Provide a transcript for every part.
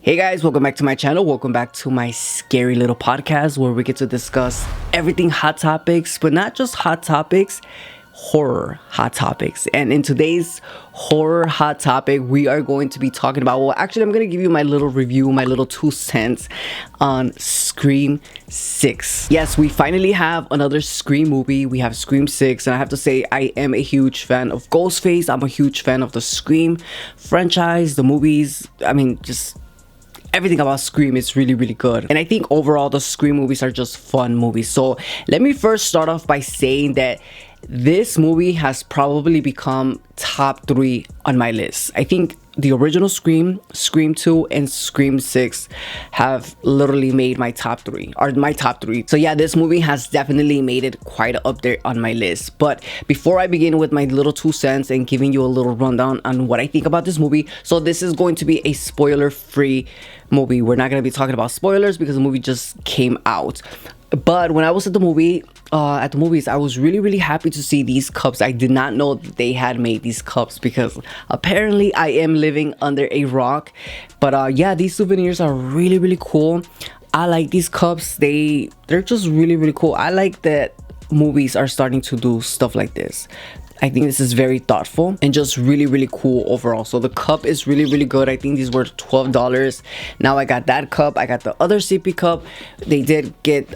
Hey guys, welcome back to my channel. Welcome back to my scary little podcast where we get to discuss everything hot topics, but not just hot topics, horror hot topics. And in today's horror hot topic, we are going to be talking about, well, actually, I'm going to give you my little review, my little 2 cents on Scream 6. Yes, we finally have another Scream movie. We have Scream 6, and I have to say, I am a huge fan of Ghostface. I'm a huge fan of the Scream franchise, the movies. I mean, just everything about Scream is really good, and I think overall the Scream movies are just fun movies. So let me first start off by saying that this movie has probably become top 3 on my list. I think the original Scream, Scream 2, and Scream 6 have literally made my top 3, or my top 3. So yeah, this movie has definitely made it quite up there on my list. But before I begin with my little 2 cents and giving you a little rundown on what I think about this movie, so this is going to be a spoiler-free movie. We're not going to be talking about spoilers because the movie just came out. But when I was at the movies, I was really happy to see these cups. I did not know that they had made these cups because apparently I am living under a rock. But yeah, these souvenirs are really cool. I like these cups. They're just really cool. I like that movies are starting to do stuff like this. I think this is very thoughtful and just really cool overall. So the cup is really good. I think these were $12. Now I got that cup. I got the other sippy cup. They did get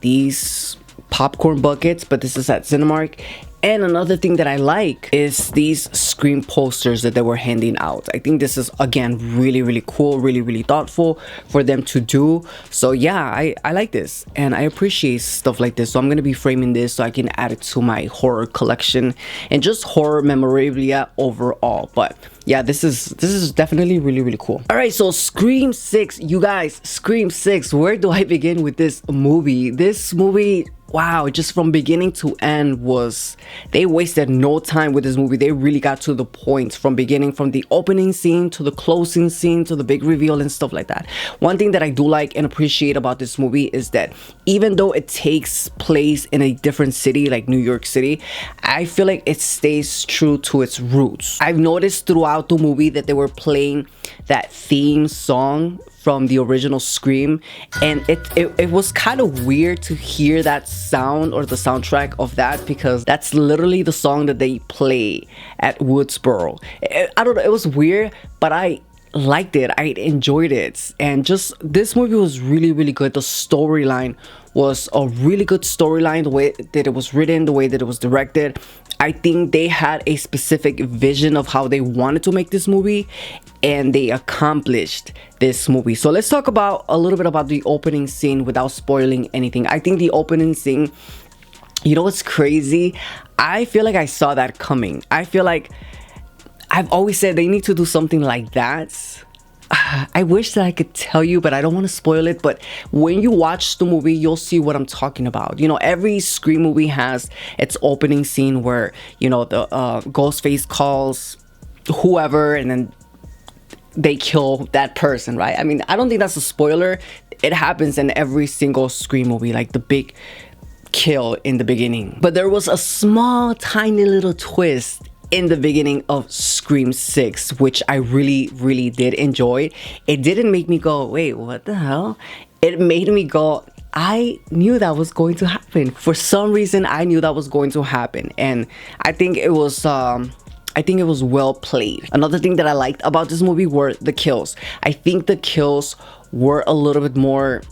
these popcorn buckets, but this is at Cinemark. And another thing that I like is these Scream posters that they were handing out. I think this is, again, really cool, really thoughtful for them to do. So yeah, I like this and I appreciate stuff like this. So I'm gonna be framing this so I can add it to my horror collection and just horror memorabilia overall. But yeah, this is definitely really cool. All right, so Scream 6, you guys, Scream 6. Where do I begin with this movie? This movie, wow, just from beginning to end they wasted no time with this movie. They really got to the point from beginning, from the opening scene to the closing scene to the big reveal and stuff like that. One thing that I do like and appreciate about this movie is that even though it takes place in a different city like New York City, I feel like it stays true to its roots. I've noticed throughout the movie that they were playing that theme song from the original Scream, and it was kind of weird to hear that sound or the soundtrack of that, because that's literally the song that they play at Woodsboro. I don't know, it was weird, but I liked it. I enjoyed it, and just this movie was really good. The storyline was a really good storyline, the way that it was written, the way that it was directed. I think they had a specific vision of how they wanted to make this movie, and they accomplished this movie. So let's talk about a little bit about the opening scene without spoiling anything. I think the opening scene, you know what's crazy? I feel like I saw that coming. I feel like I've always said they need to do something like that. I wish that I could tell you, but I don't want to spoil it. But when you watch the movie, you'll see what I'm talking about. You know, every Scream movie has its opening scene where, you know, the Ghostface calls whoever and then they kill that person, right? I mean, I don't think that's a spoiler. It happens in every single Scream movie, like the big kill in the beginning. But there was a small, tiny little twist in the beginning of Scream 6, which I really did enjoy. It didn't make me go, wait, what the hell? It made me go, I knew that was going to happen. For some reason, I knew that was going to happen, and I think it was well played. Another thing that I liked about this movie were the kills. I think the kills were a little bit more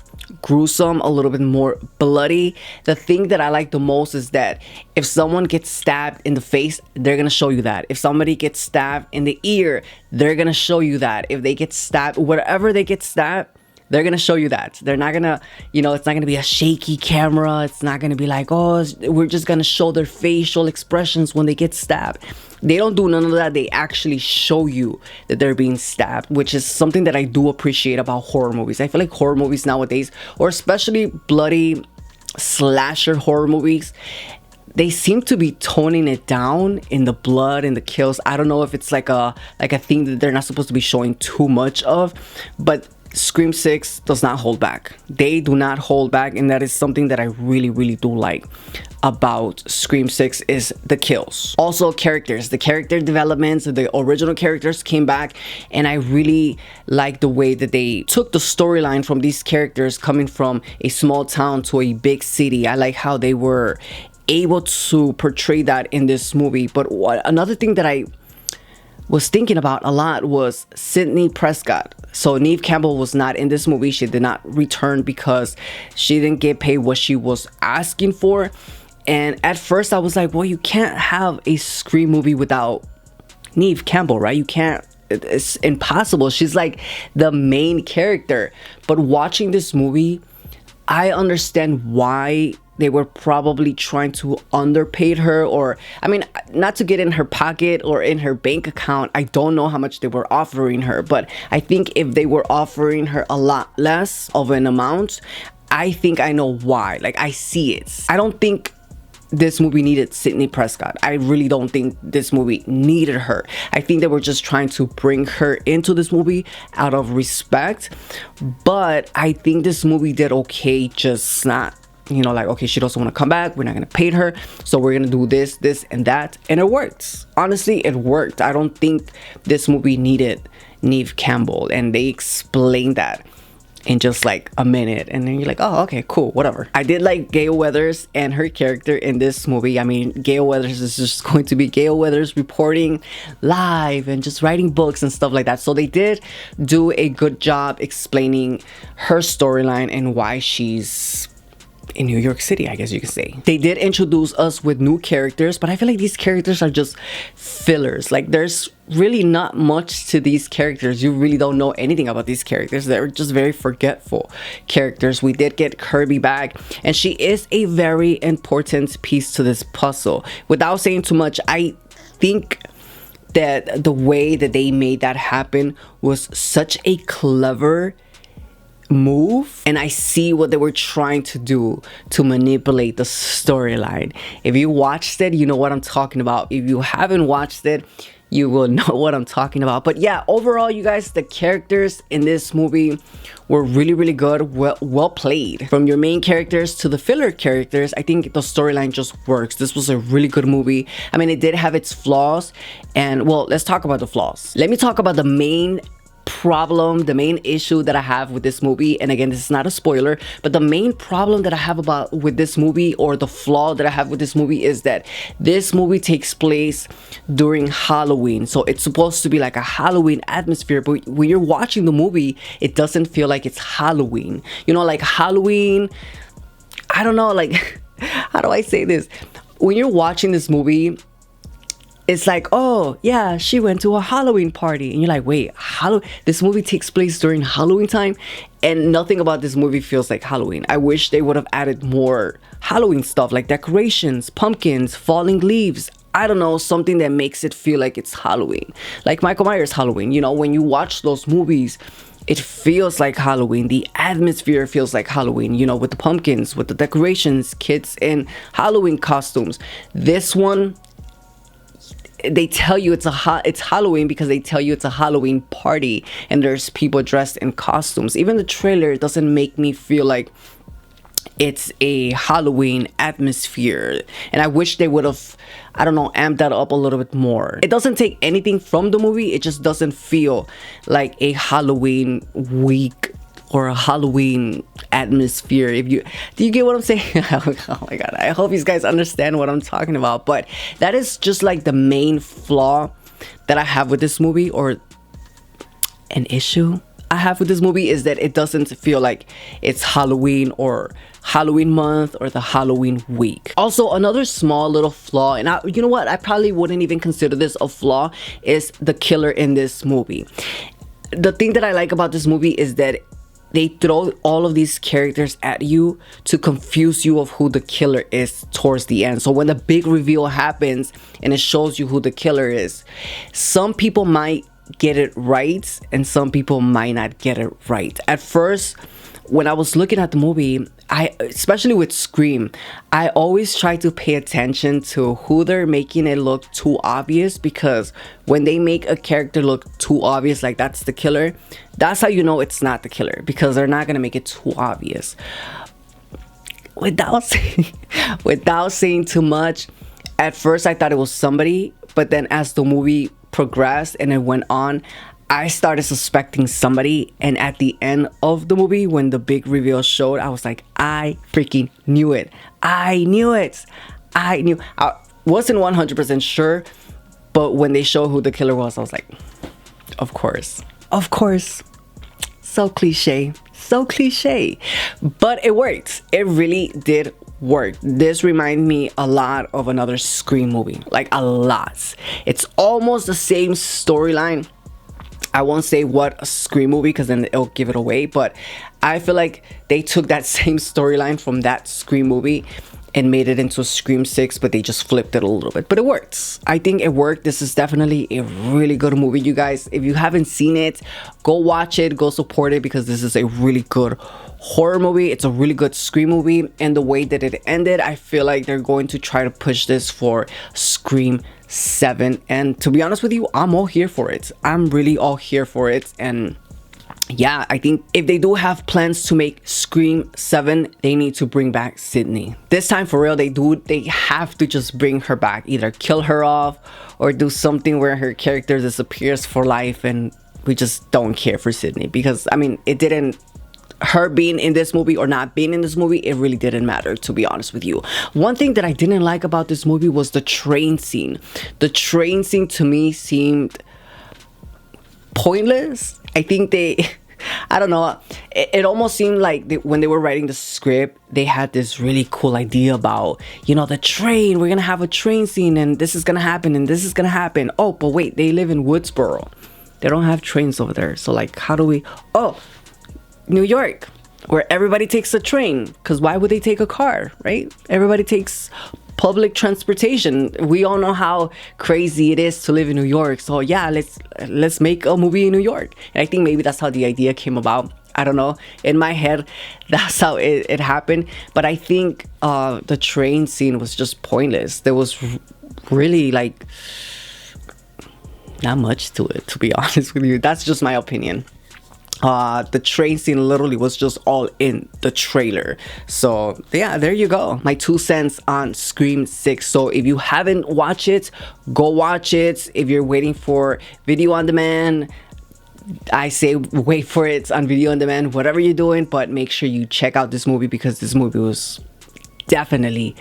gruesome, a little bit more bloody. The thing that I like the most is that if someone gets stabbed in the face, they're gonna show you that. If somebody gets stabbed in the ear, they're gonna show you that. If they get stabbed, wherever they get stabbed, they're gonna show you that. They're not gonna, you know, it's not gonna be a shaky camera. It's not gonna be like, oh, we're just gonna show their facial expressions when they get stabbed. They don't do none of that. They actually show you that they're being stabbed, which is something that I do appreciate about horror movies. I feel like horror movies nowadays, or especially bloody slasher horror movies, they seem to be toning it down in the blood and the kills. I don't know if it's like a thing that they're not supposed to be showing too much of, but Scream 6 does not hold back. They do not hold back, and that is something that I really do like about Scream 6 is the kills. Also characters, the character developments, the original characters came back, and I really like the way that they took the storyline from these characters coming from a small town to a big city. I like how they were able to portray that in this movie. But another thing that I was thinking about a lot was Sidney Prescott. So Neve Campbell was not in this movie. She did not return because she didn't get paid what she was asking for. And at first I was like, well, you can't have a Scream movie without Neve Campbell, right? You can't. It's impossible. She's like the main character. But watching this movie, I understand why they were probably trying to underpay her, or I mean, not to get in her pocket or in her bank account. I don't know how much they were offering her, but I think if they were offering her a lot less of an amount, I think I know why. Like, I see it. I don't think this movie needed Sidney Prescott. I really don't think this movie needed her. I think they were just trying to bring her into this movie out of respect, but I think this movie did okay, just not, you know, like, okay, she doesn't want to come back, we're not gonna pay her, so we're gonna do this and that, and it worked. Honestly, it worked. I don't think this movie needed Neve Campbell, and they explained that in just like a minute, and then you're like, oh, okay, cool, whatever. I did like Gale Weathers and her character in this movie. I mean, Gale Weathers is just going to be Gale Weathers reporting live and just writing books and stuff like that. So they did do a good job explaining her storyline and why she's in New York City, I guess you could say. They did introduce us with new characters, but I feel like these characters are just fillers. Like, there's really not much to these characters. You really don't know anything about these characters. They're just very forgetful characters. We did get Kirby back, and she is a very important piece to this puzzle. Without saying too much, I think that the way that they made that happen was such a clever move, and I see what they were trying to do to manipulate the storyline. If you watched it, you know what I'm talking about. If you haven't watched it, you will know what I'm talking about. But yeah, overall, you guys, the characters in this movie were really good, well played. From your main characters to the filler characters, I think the storyline just works. This was a really good movie. I mean, it did have its flaws, and well, let's talk about the flaws. Let me talk about the main problem, the main issue that I have with this movie. And again, this is not a spoiler, but the main problem that I have with this movie, or the flaw that I have with this movie, is that this movie takes place during Halloween. So it's supposed to be like a Halloween atmosphere, but when you're watching the movie, it doesn't feel like it's Halloween. You know, like Halloween, I don't know, like, how do I say this? When you're watching this movie, it's like, oh yeah, she went to a Halloween party, and you're like, wait, this movie takes place during Halloween time, and nothing about this movie feels like Halloween. I wish they would have added more Halloween stuff, like decorations, pumpkins, falling leaves. I don't know, something that makes it feel like it's Halloween, like Michael Myers Halloween. You know, when you watch those movies, it feels like Halloween. The atmosphere feels like Halloween, you know, with the pumpkins, with the decorations, kids in Halloween costumes. This one, they tell you it's Halloween because they tell you it's a Halloween party and there's people dressed in costumes. Even the trailer doesn't make me feel like it's a Halloween atmosphere, and I wish they would have, I don't know, amped that up a little bit more. It doesn't take anything from the movie, it just doesn't feel like a Halloween week or a Halloween atmosphere. Do you get what I'm saying? Oh my god, I hope you guys understand what I'm talking about. But that is just like the main flaw that I have with this movie, or an issue I have with this movie, is that it doesn't feel like it's Halloween or Halloween month or the Halloween week. Also, another small little flaw, and you know what, I probably wouldn't even consider this a flaw, is the killer in this movie. The thing that I like about this movie is that they throw all of these characters at you to confuse you of who the killer is towards the end. So when the big reveal happens and it shows you who the killer is, some people might get it right and some people might not get it right. At first, when I was looking at the movie, especially with Scream, I always try to pay attention to who they're making it look too obvious, because when they make a character look too obvious, like that's the killer, that's how you know it's not the killer, because they're not gonna make it too obvious. Without saying too much, at first I thought it was somebody, but then as the movie progressed and it went on, I started suspecting somebody. And at the end of the movie, when the big reveal showed, I was like, I freaking knew it. I knew it. I wasn't 100% sure, but when they showed who the killer was, I was like, of course. So cliche, but it worked. It really did work. This reminded me a lot of another Scream movie, like a lot. It's almost the same storyline. I won't say what a Scream movie, because then it'll give it away, but I feel like they took that same storyline from that Scream movie and made it into a Scream 6, but they just flipped it a little bit. But it works. I think it worked. This is definitely a really good movie, you guys. If you haven't seen it, go watch it, go support it, because this is a really good horror movie. It's a really good Scream movie, and the way that it ended, I feel like they're going to try to push this for Scream 7. And to be honest with you, I'm all here for it. I'm really all here for it. And yeah, I think if they do have plans to make Scream 7, they need to bring back Sydney. This time for real, they have to just bring her back. Either kill her off or do something where her character disappears for life and we just don't care for Sydney. Because, I mean, it didn't... her being in this movie or not being in this movie, it really didn't matter, to be honest with you. One thing that I didn't like about this movie was the train scene. The train scene to me seemed pointless. I think I don't know, it almost seemed like when they were writing the script, they had this really cool idea about, you know, the train, we're gonna have a train scene and this is gonna happen and this is gonna happen. Oh, but wait, they live in Woodsboro. They don't have trains over there. So like, how do we... Oh, New York, where everybody takes a train, because why would they take a car, right? Everybody takes public transportation. We all know how crazy it is to live in New York. So yeah, let's make a movie in New York. And I think maybe that's how the idea came about. I don't know, in my head that's how it happened. But I think the train scene was just pointless. There was really like not much to it, to be honest with you. That's just my opinion. The train scene literally was just all in the trailer. So yeah, there you go, my 2 cents on Scream 6. So if you haven't watched it, go watch it. If you're waiting for video on demand, I say wait for it on video on demand, whatever you're doing, but make sure you check out this movie, because this movie was definitely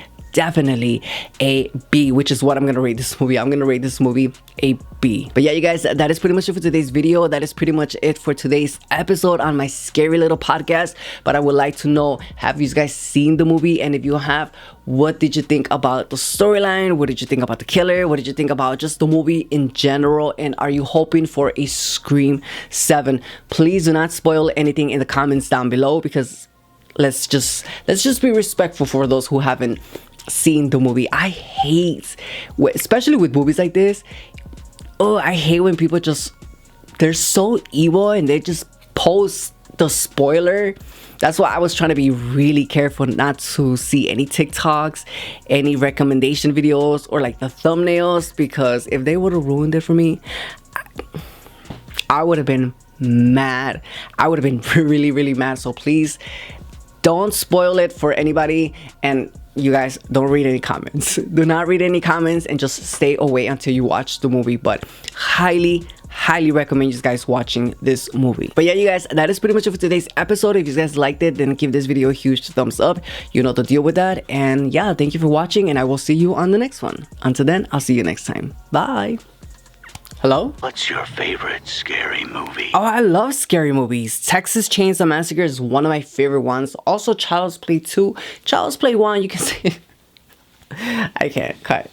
a B, which is what I'm gonna rate this movie. I'm gonna rate this movie a B. But yeah, you guys, that is pretty much it for today's video. That is pretty much it for today's episode on my scary little podcast. But I would like to know, have you guys seen the movie? And if you have, what did you think about the storyline? What did you think about the killer? What did you think about just the movie in general? And are you hoping for a Scream 7? Please do not spoil anything in the comments down below, because let's just be respectful for those who haven't seen the movie. I hate, especially with movies like this, I hate when people they're so evil and they just post the spoiler. That's why I was trying to be really careful not to see any TikToks, any recommendation videos, or like the thumbnails, because if they would have ruined it for me, I would have been mad. I would have been really mad. So please don't spoil it for anybody, and you guys don't read any comments. Do not read any comments, and just stay away until you watch the movie. But highly recommend you guys watching this movie. But yeah, you guys, that is pretty much it for today's episode. If you guys liked it, then give this video a huge thumbs up. You know the deal with that. And yeah, thank you for watching, and I will see you on the next one. Until then, I'll see you next time. Bye. Hello? What's your favorite scary movie? Oh, I love scary movies. Texas Chainsaw Massacre is one of my favorite ones. Also, Child's Play 2. Child's Play 1, you can see... I can't. Cut.